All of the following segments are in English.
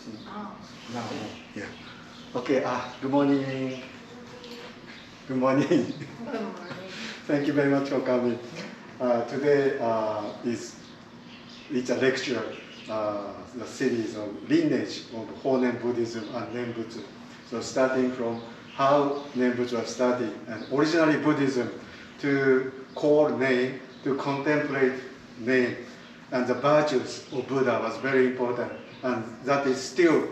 Now, yeah. Okay, good morning. Good morning. Good morning. Thank you very much for coming. Today it's a lecture, the series of Lineage of Honen Buddhism and Nenbutsu. So starting from how Nenbutsu was studied, and originally Buddhism to call name, to contemplate name, and the virtues of Buddha was very important, and that is still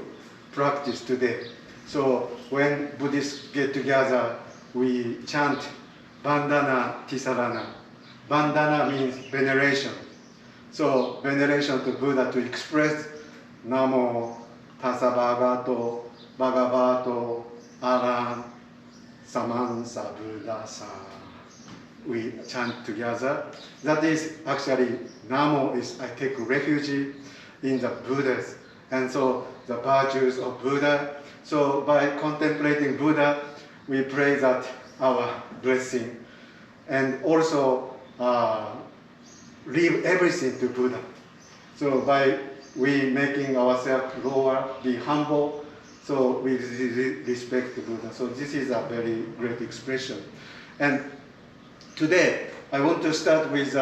practiced today. So when Buddhists get together, we chant Bandhana Tisarana. Bandhana means veneration. So veneration to Buddha to express Namo Tassa Bhagavato Bhagavato Aran Samansa Buddhasa. We chant together. That is actually Namo is I take refuge in the Buddhas, and so the virtues of Buddha. So by contemplating Buddha, we pray that our blessing, and also leave everything to Buddha. So by we making ourselves lower, be humble, so we respect the Buddha. So this is a very great expression. And today, I want to start with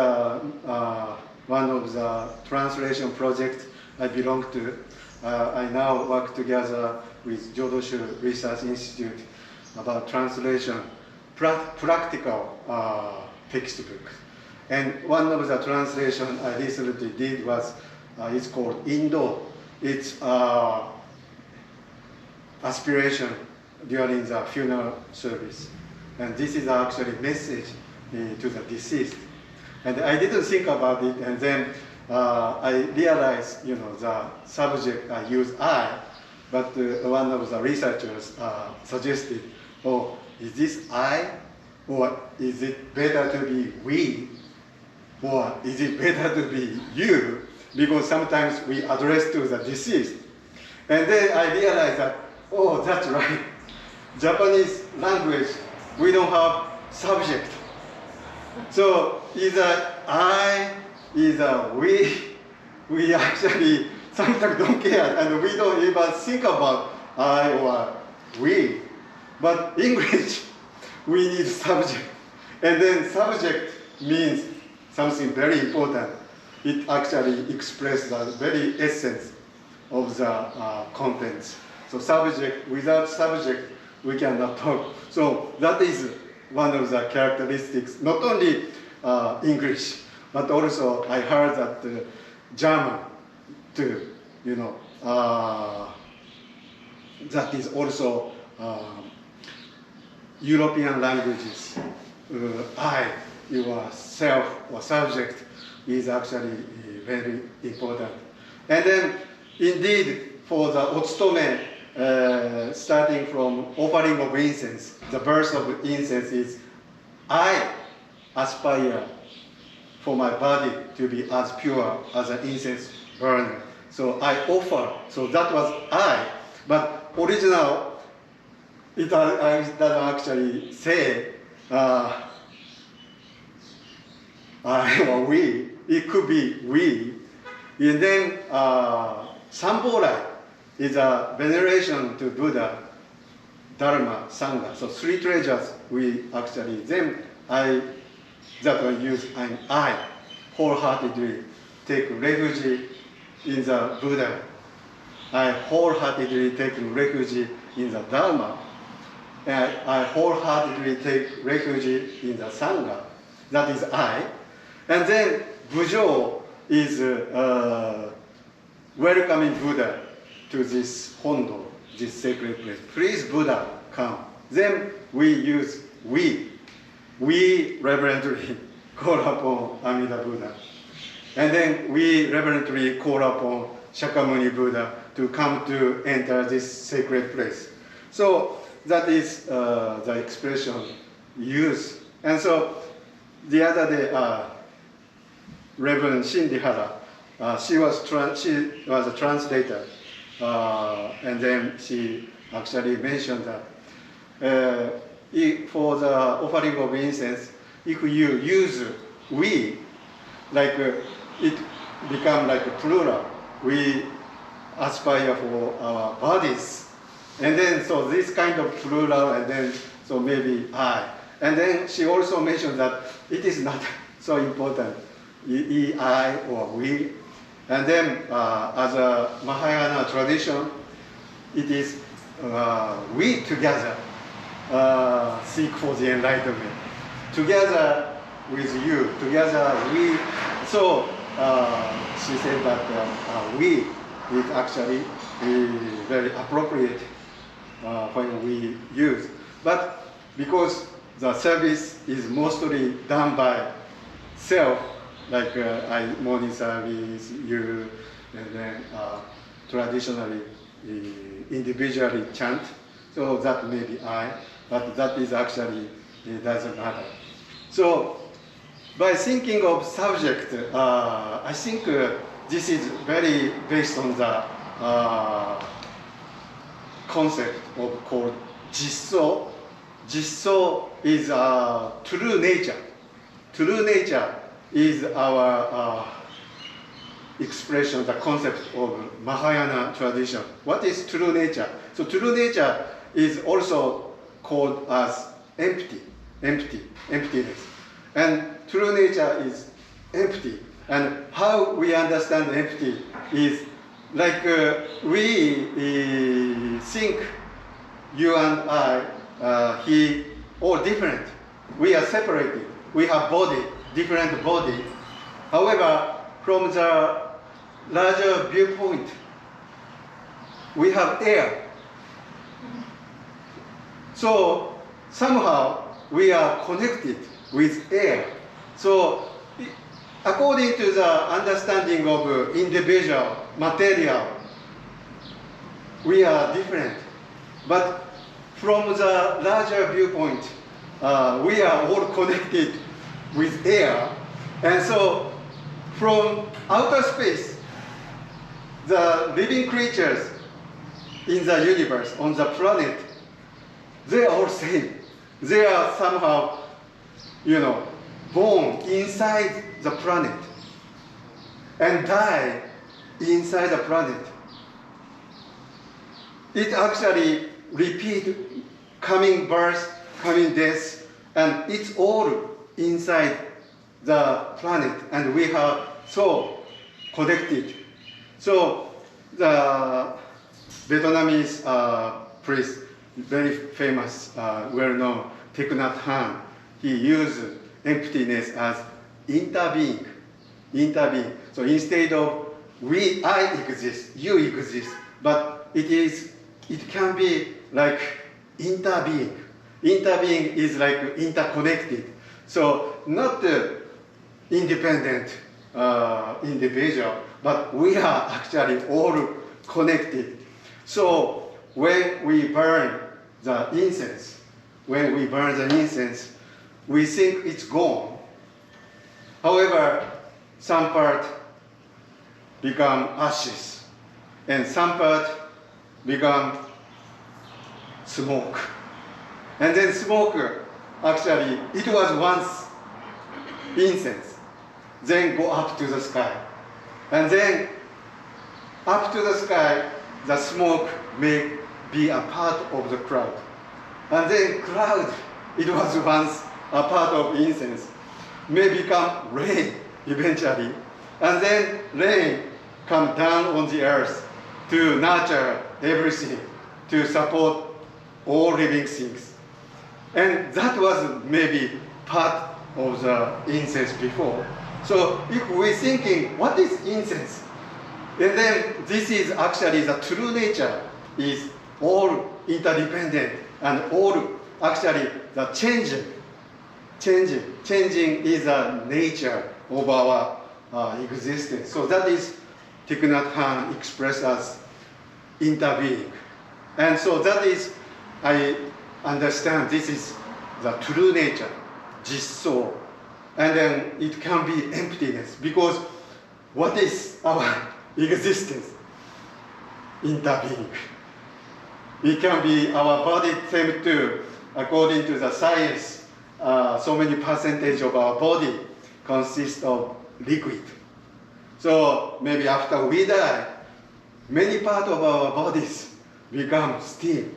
one of the translation projects I belong to. I now work together with Jodoshu Research Institute about translation, practical textbook. And one of the translation I recently did was, it's called Indo. It's aspiration during the funeral service. And this is actually message to the deceased. And I didn't think about it, and then I realized, the subject I use I, but one of the researchers suggested, oh, is this I, or is it better to be we, or is it better to be you? Because sometimes we address to the deceased. And then I realized that, oh, that's right. Japanese language, we don't have subject. So either I, either we actually sometimes don't care, and we don't even think about I or we. But English, we need subject. And then subject means something very important. It actually expresses the very essence of the contents. So subject, without subject, we cannot talk. So that is one of the characteristics, not only English, but also I heard that German too, that is also European languages. I, yourself or subject is actually very important. And then indeed for the Otsutome, starting from offering of incense, the birth of incense is I aspire for my body to be as pure as an incense burner. So I offer. So that was I. But original, it doesn't actually say I or we. It could be we. And then Samborai is a veneration to Buddha, Dharma, Sangha. So three treasures we actually, then that I use an I wholeheartedly take refuge in the Buddha. I wholeheartedly take refuge in the Dharma. And I wholeheartedly take refuge in the Sangha. That is I. And then Bujo is welcoming Buddha to this Hondo, this sacred place. Please, Buddha, come. Then we use we. We reverently call upon Amida Buddha. And then we reverently call upon Shakyamuni Buddha to come to enter this sacred place. So that is the expression used. And so the other day, Reverend Shindihara, she was a translator, and then she actually mentioned that for the offering of incense, if you use we, like it become like a plural. We aspire for our bodies. And then, so this kind of plural, and then, so maybe I. And then she also mentioned that it is not so important, I or we. And then, as a Mahayana tradition, it is we together seek for the enlightenment. Together with you, together we. So she said that we is actually very appropriate when we use. But because the service is mostly done by self, like morning service, you, and then traditionally individually chant, so that may be I, but that is actually, it doesn't matter. So by thinking of subject, I think this is very based on the concept of called jisso. Jisso is true nature. True nature is our expression, the concept of Mahayana tradition. What is true nature? So true nature is also called as emptiness. And true nature is empty. And how we understand empty is like we think you and I, he, all different. We are separated. We have body, different body. However, from the larger viewpoint, we have air. So somehow we are connected with air. So according to the understanding of individual material, we are different. But from the larger viewpoint, we are all connected with air. And so from outer space, the living creatures in the universe, on the planet, they are all same. They are somehow, born inside the planet and die inside the planet. It actually repeats coming birth, coming death, and it's all inside the planet, and we are so connected. So the Vietnamese priest, very famous, well-known Thich Nhat Hanh, he used emptiness as interbeing. So instead of I exist, you exist, but it can be like interbeing. Interbeing is like interconnected. So not the independent individual, but we are actually all connected. So when we burn the incense, we think it's gone. However, some part become ashes, and some part become smoke. And then smoke, actually, it was once incense, then go up to the sky. And then up to the sky, the smoke may be a part of the cloud. And then cloud, it was once a part of incense, may become rain eventually. And then rain come down on the earth to nurture everything, to support all living things. And that was maybe part of the incense before. So if we're thinking, what is incense? And then this is actually the true nature is all interdependent and all actually the changing. Changing is a nature of our existence. So that is Thich Nhat Hanh expressed as interbeing. And so that is, I understand this is the true nature, jisso. And then it can be emptiness, because what is our existence? Interbeing. It can be our body tend to, according to the science, so many percentage of our body consists of liquid. So maybe after we die, many parts of our bodies become steam.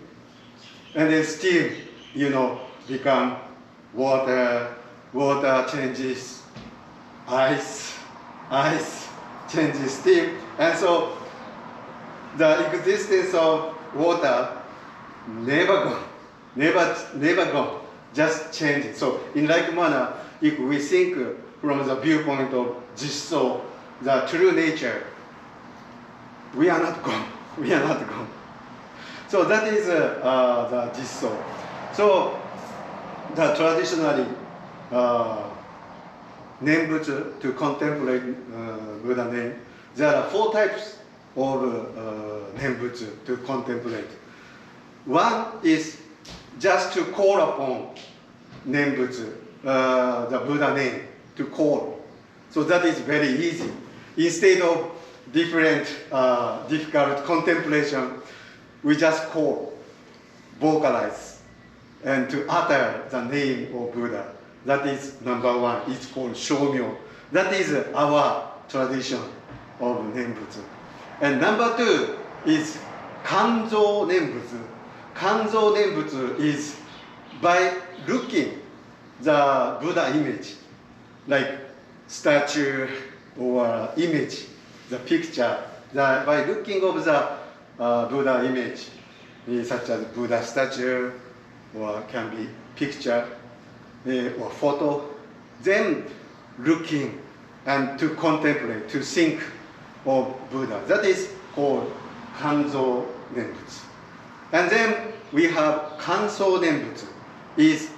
And then steam, become water, water changes ice, ice changes steam. And so the existence of water never gone, never gone, just changing. So in like manner, if we think from the viewpoint of Jisso, the true nature, we are not gone, we are not gone. So that is the Jisso. So the traditionally Nenbutsu, to contemplate Buddha name, there are 4 types of Nenbutsu to contemplate. One is just to call upon Nenbutsu, the Buddha name, to call. So that is very easy. Instead of different difficult contemplation, we just call, vocalize, and to utter the name of Buddha. That is number 1. It's called Shomyo. That is our tradition of Nenbutsu. And number 2 is Kanzo Nenbutsu. Kanzo Nenbutsu is by looking the Buddha image, like statue or image, the picture. By looking of the Buddha image, such as Buddha statue, or can be picture, or photo, then looking and to contemplate, to think of Buddha. That is called Kanzo Nenbutsu. And then we have Kanso Nenbutsu, is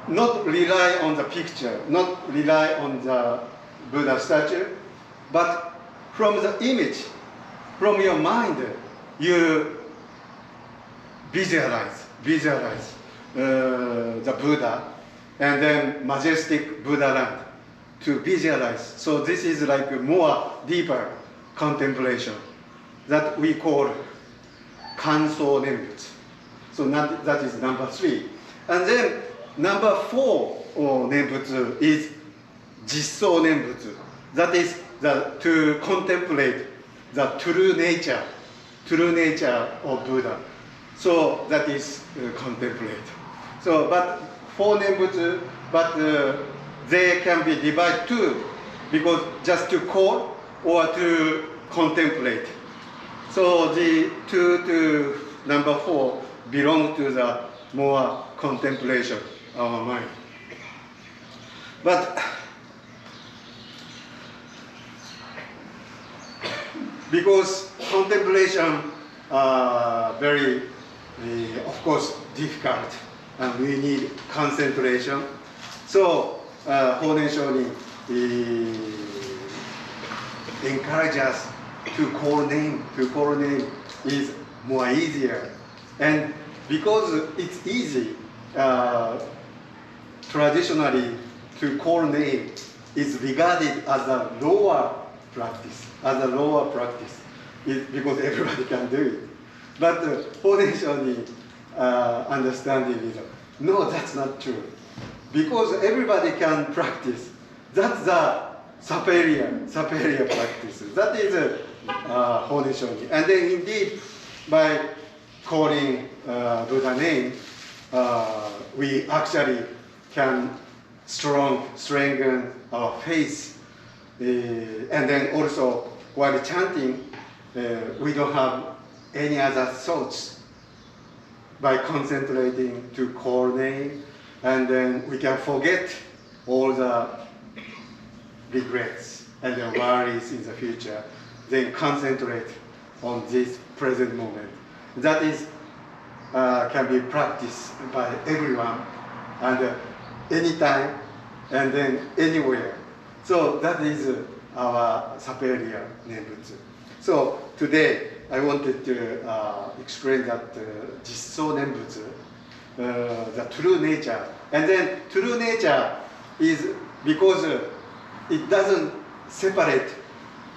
not rely on the picture, not rely on the Buddha statue, but from the image, from your mind, you visualize the Buddha, and then majestic Buddha land to visualize. So this is like a more deeper contemplation that we call Kanso Nenbutsu. So that is number 3. And then number 4 Nenbutsu is Jisso Nenbutsu. That is to contemplate the true nature of Buddha. So that is contemplate. So, but 4 Nenbutsu, but they can be divided too, because just to call or to contemplate. So the 2 to number 4 belong to the more contemplation of our mind. But because contemplation very, of course, difficult, and we need concentration. So Honen Shonin encourage us to call name. To call name is more easier, and because it's easy, traditionally to call name is regarded as a lower practice, because everybody can do it. But Honen Shonin understanding is, no, that's not true. Because everybody can practice. That's the superior practice. That is Honen Shonin. And then indeed, by calling Buddha name, we actually can strengthen our faith. And then also, while chanting, we don't have any other thoughts. By concentrating to call name, and then we can forget all the regrets and the worries in the future, then concentrate on this present moment. That is can be practiced by everyone, and anytime, and then anywhere. So that is our superior Nenbutsu. So today I wanted to explain that Jisso Nenbutsu, the true nature. And then true nature is because it doesn't separate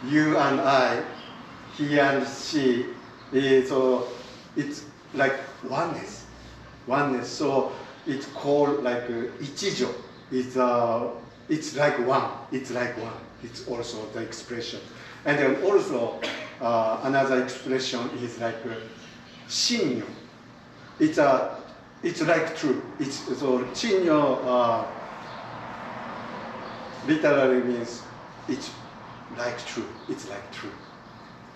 you and I, he and she. So it's like oneness. So it's called like ichijo. It's like one. It's also the expression. And then also another expression is like shinyo. It's like true. So shinyo literally means it's like true. It's like true.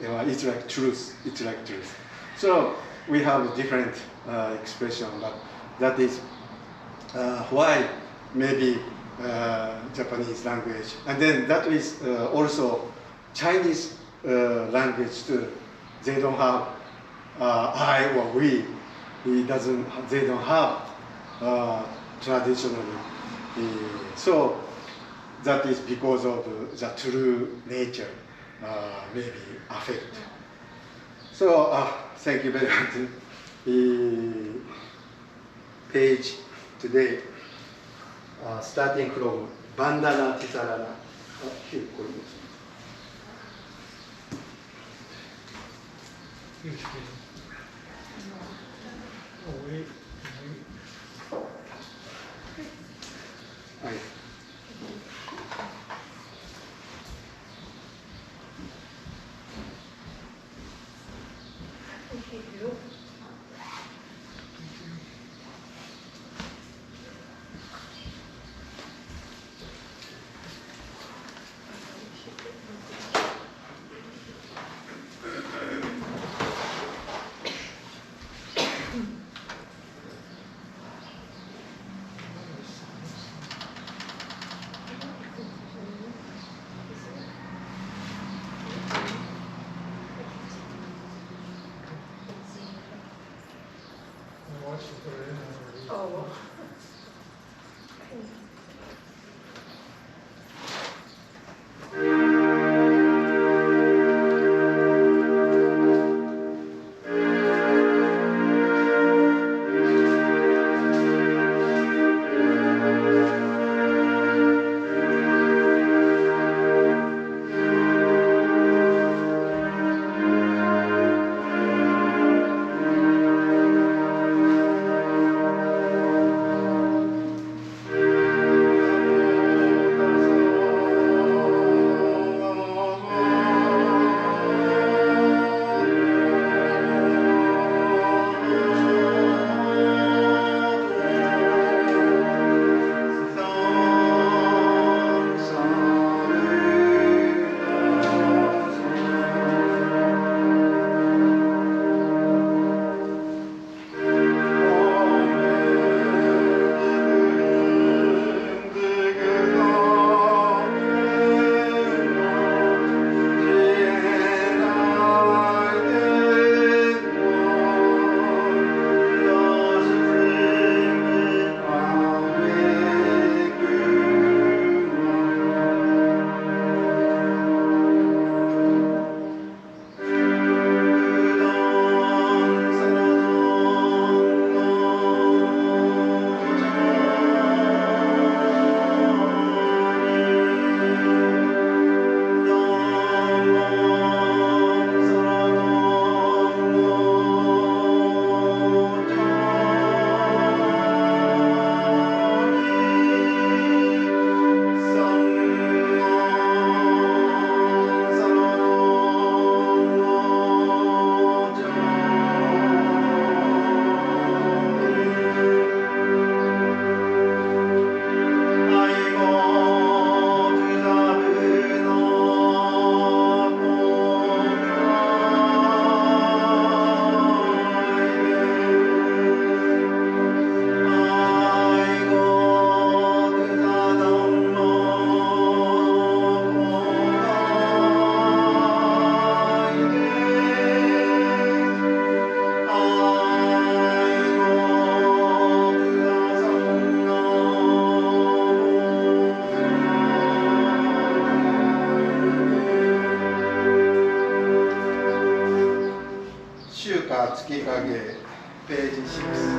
It's like truth. It's like truth. So we have different expression, but that is why maybe Japanese language, and then that is also Chinese language too. They don't have I or we. They don't have traditionally. So that is because of the true nature maybe affect. So thank you very much. Page today, starting from Bandana Tisarana. Oh. page 6.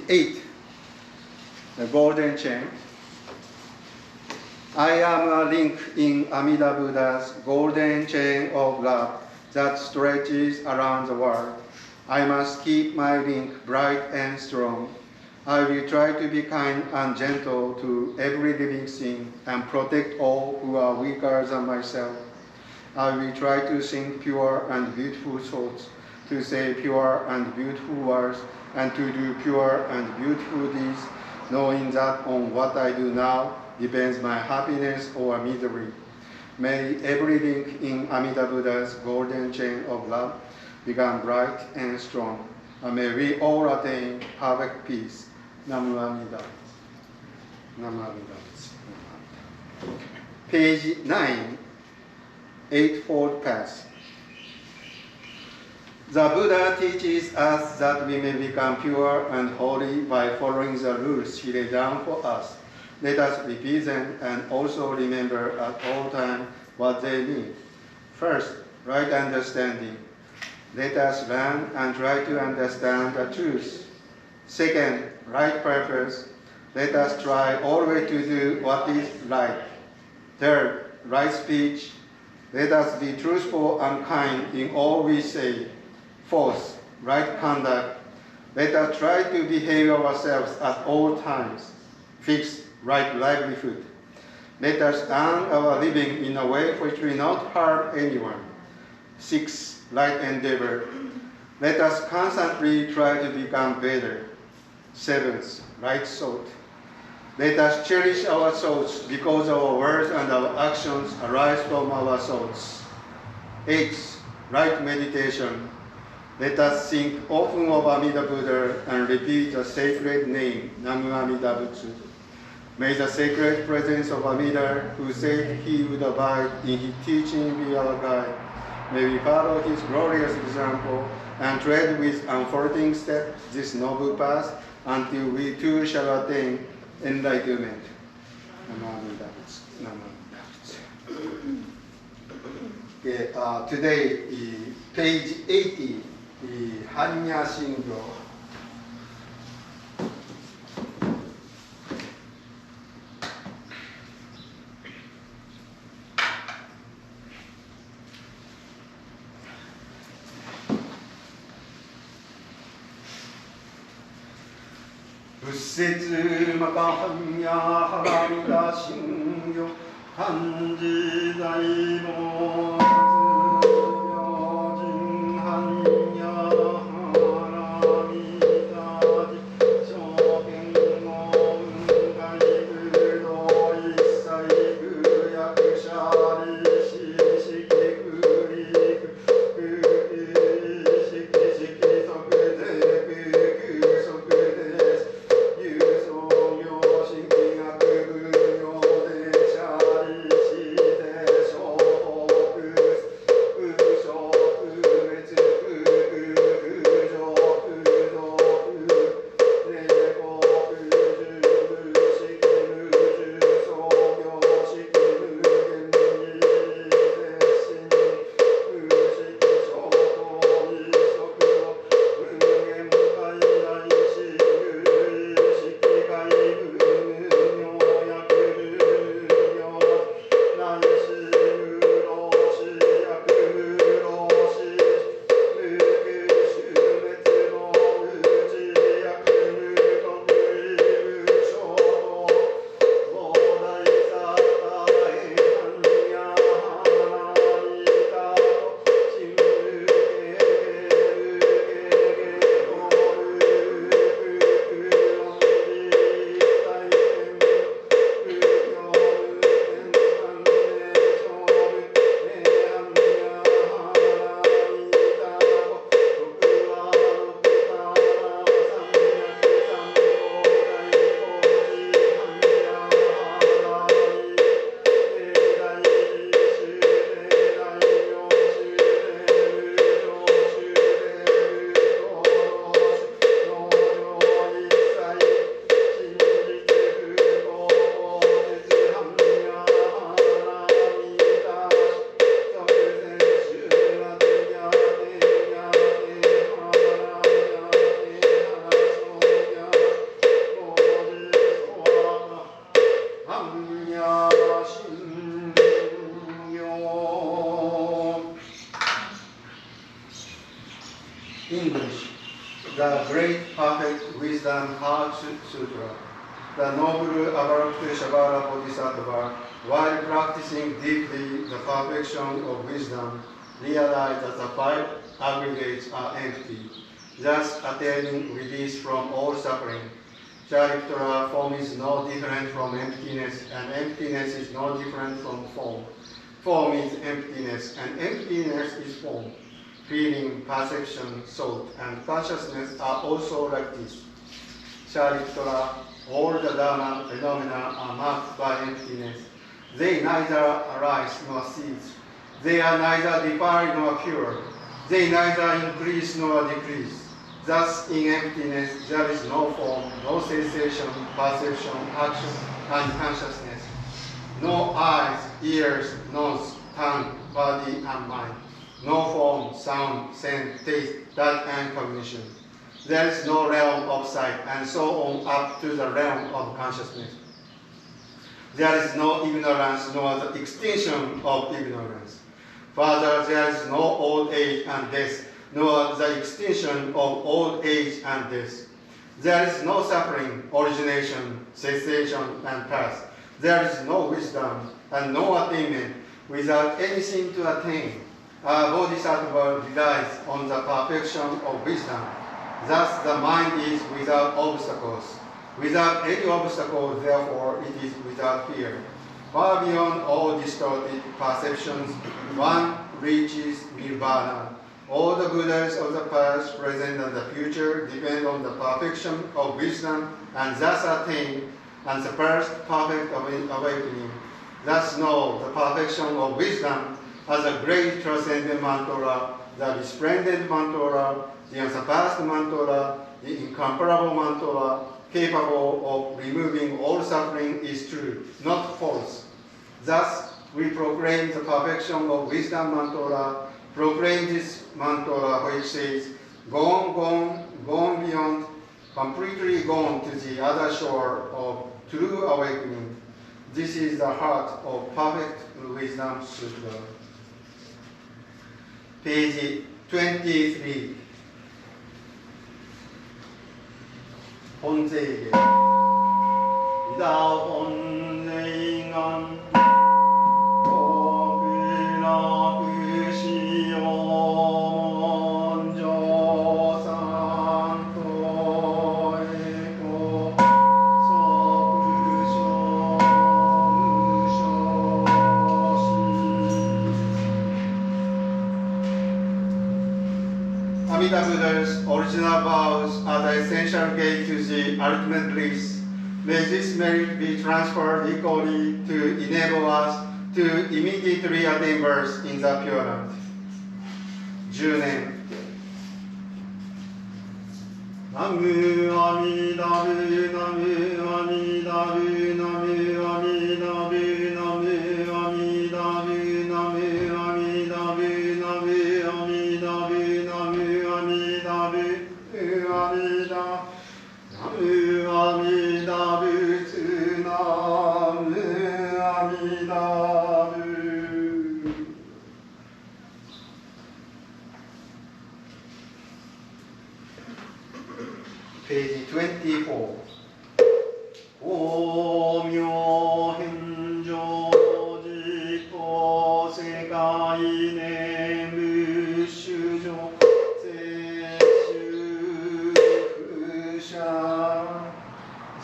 8. The golden chain. I am a link in Amida Buddha's golden chain of love that stretches around the world. I must keep my link bright and strong. I will try to be kind and gentle to every living thing and protect all who are weaker than myself. I will try to think pure and beautiful thoughts, to say pure and beautiful words, and to do pure and beautiful deeds, knowing that on what I do now depends my happiness or misery. May every link in Amida Buddha's golden chain of love become bright and strong, and may we all attain perfect peace. Namu Amida. Namu Amida. Page 9, Eightfold Path. The Buddha teaches us that we may become pure and holy by following the rules he laid down for us. Let us repeat them and also remember at all times what they mean. First, right understanding. Let us learn and try to understand the truth. Second, right purpose. Let us try always to do what is right. Third, right speech. Let us be truthful and kind in all we say. Fourth, right conduct. Let us try to behave ourselves at all times. Fifth, right livelihood. Let us earn our living in a way which will not harm anyone. Sixth, right endeavor. Let us constantly try to become better. Seventh, right thought. Let us cherish our thoughts because our words and our actions arise from our thoughts. Eighth, right meditation. Let us think often of Amida Buddha and repeat the sacred name, Namu Amida Butsu. May the sacred presence of Amida, who said he would abide in his teaching, be our guide. May we follow his glorious example and tread with unfaltering step this noble path until we too shall attain enlightenment. Okay, today, page 80, Hanya Shingyo. Setsu makahanya haramida shingyo kanji daimo jin hanya haramida shoken mo ungai budo issai guyaku shari shishiki kuriku shiki shiki sokude kuku sokude Shiki English, the Great Perfect Wisdom Heart Sutra. The noble Avalokitesvara Bodhisattva, while practicing deeply the perfection of wisdom, realized that the five aggregates are empty, thus attaining release from all suffering. Chariptara, form is no different from emptiness, and emptiness is no different from form. Form is emptiness, and emptiness is form. Feeling, perception, thought, and consciousness are also like this. Chariptara, all the Dharma phenomena are marked by emptiness. They neither arise nor cease. They are neither defiled nor pure. They neither increase nor decrease. Thus, in emptiness, there is no form, no sensation, perception, action, and consciousness. No eyes, ears, nose, tongue, body, and mind. No form, sound, scent, taste, touch, and cognition. There is no realm of sight, and so on up to the realm of consciousness. There is no ignorance, nor the extinction of ignorance. Further, there is no old age and death, nor the extinction of old age and death. There is no suffering, origination, cessation, and path. There is no wisdom and no attainment without anything to attain. A bodhisattva relies on the perfection of wisdom. Thus, the mind is without obstacles. Without any obstacle, therefore, it is without fear. Far beyond all distorted perceptions, one reaches nirvana. All the Buddhas of the past, present, and the future depend on the perfection of wisdom and thus attain and surpass perfect awakening. Thus know the perfection of wisdom as a great transcendent mantra, the resplendent mantra, the unsurpassed mantra, the incomparable mantra, capable of removing all suffering is true, not false. Thus, we proclaim the perfection of wisdom mantra, proclaim this mantra which says, gone, gone, gone beyond, completely gone to the other shore of true awakening. This is the heart of perfect wisdom sutra. Page 23. 本税言。伊道本税願。極楽使用文上三等へと即所無所し。阿弥陀Buddha's original vows are the essential gate to the ultimate bliss. May this merit be transferred equally to enable us to immediately attain birth in the Pure Land. 10年。ナムアミダブナムアミダブナムアミダブナムアミダブナムアミダブナムアミダブナムアミダブアミダナムアミダブツナムアミダブ。Page 24. 法明返上自己世界念仏主上聖修不者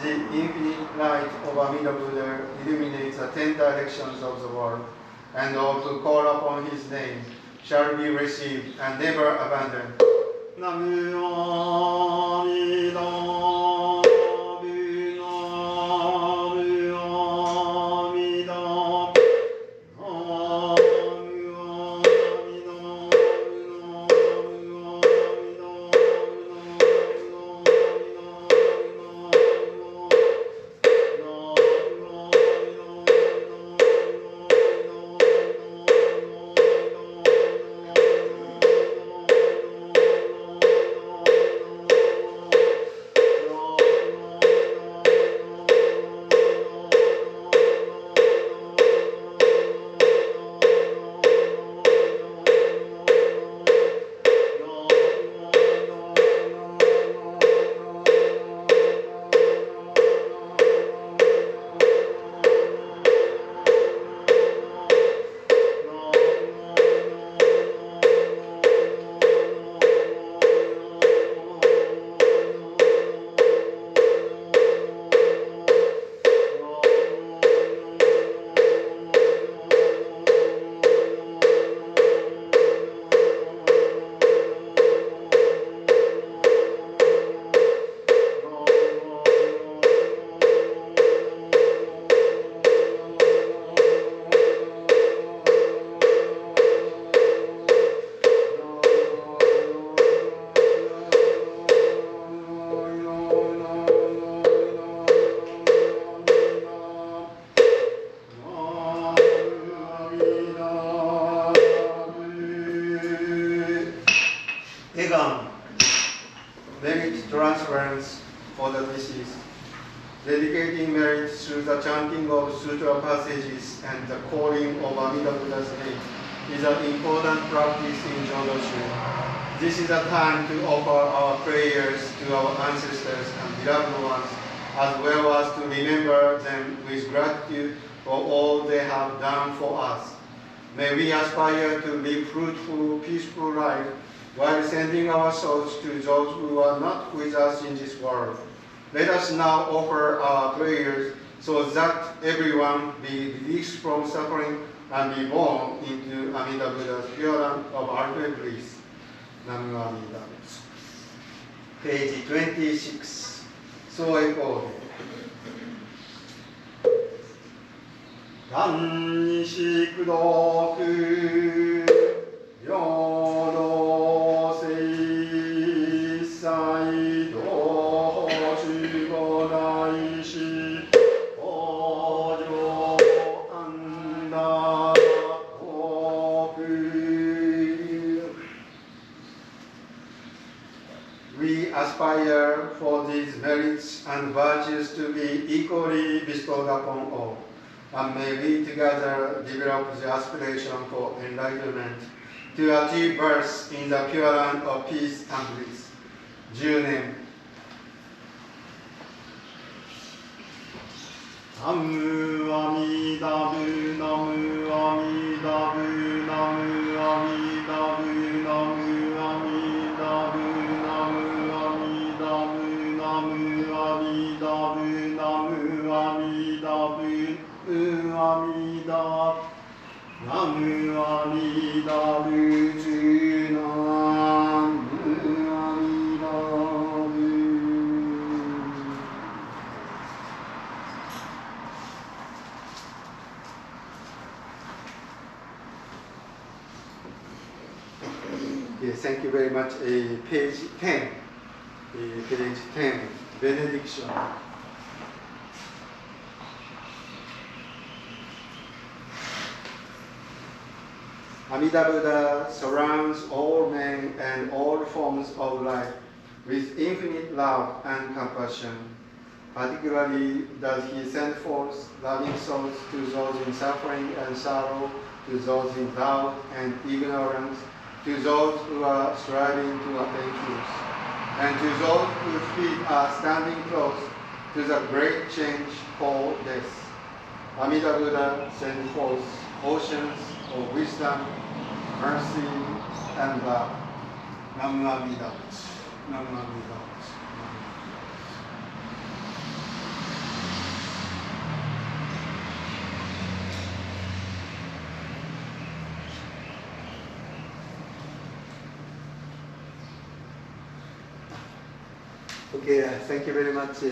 The infinite light of Amida Buddha illuminates the 10 directions of the world, and all who call upon his name shall be received and never abandoned. Namu Amida perseverance for the deceased. Dedicating merit through the chanting of sutra passages and the calling of Amida Buddha's name is an important practice in Jondoshu. This is a time to offer our prayers to our ancestors and beloved ones, as well as to remember them with gratitude for all they have done for us. May we aspire to live fruitful, peaceful life while sending our souls to those who are not with us in this world. Let us now offer our prayers so that everyone be released from suffering and be born into Amida Buddha's pure land of ultimate bliss. Namu Amida Butsu. Page 26. So I call it. 願西苦毒平等性才道守護大師往生安楽国 We aspire for these merits and virtues to be equally bestowed upon all. And may we together develop the aspiration for enlightenment to achieve birth in the pure land of peace and bliss. 10年。ナムアミダブ、ナムアミダブ、ナムアミダブ、ナムアミダブ、ナムアミダブ、ナムアミダブ、ナムアミダブ。阿弥陀ナムアミダブチュナムアミダブ Yes, thank you very much. Page 10. Page 10. Benediction. Amida Buddha surrounds all men and all forms of life with infinite love and compassion. Particularly does he send forth loving souls to those in suffering and sorrow, to those in doubt and ignorance, to those who are striving to attain truth, and to those whose feet are standing close to the great change called death. Amida Buddha sends forth oceans of wisdom, mercy, and love. Namu Amida Butsu. Namu Amida Butsu. Okay, thank you very much.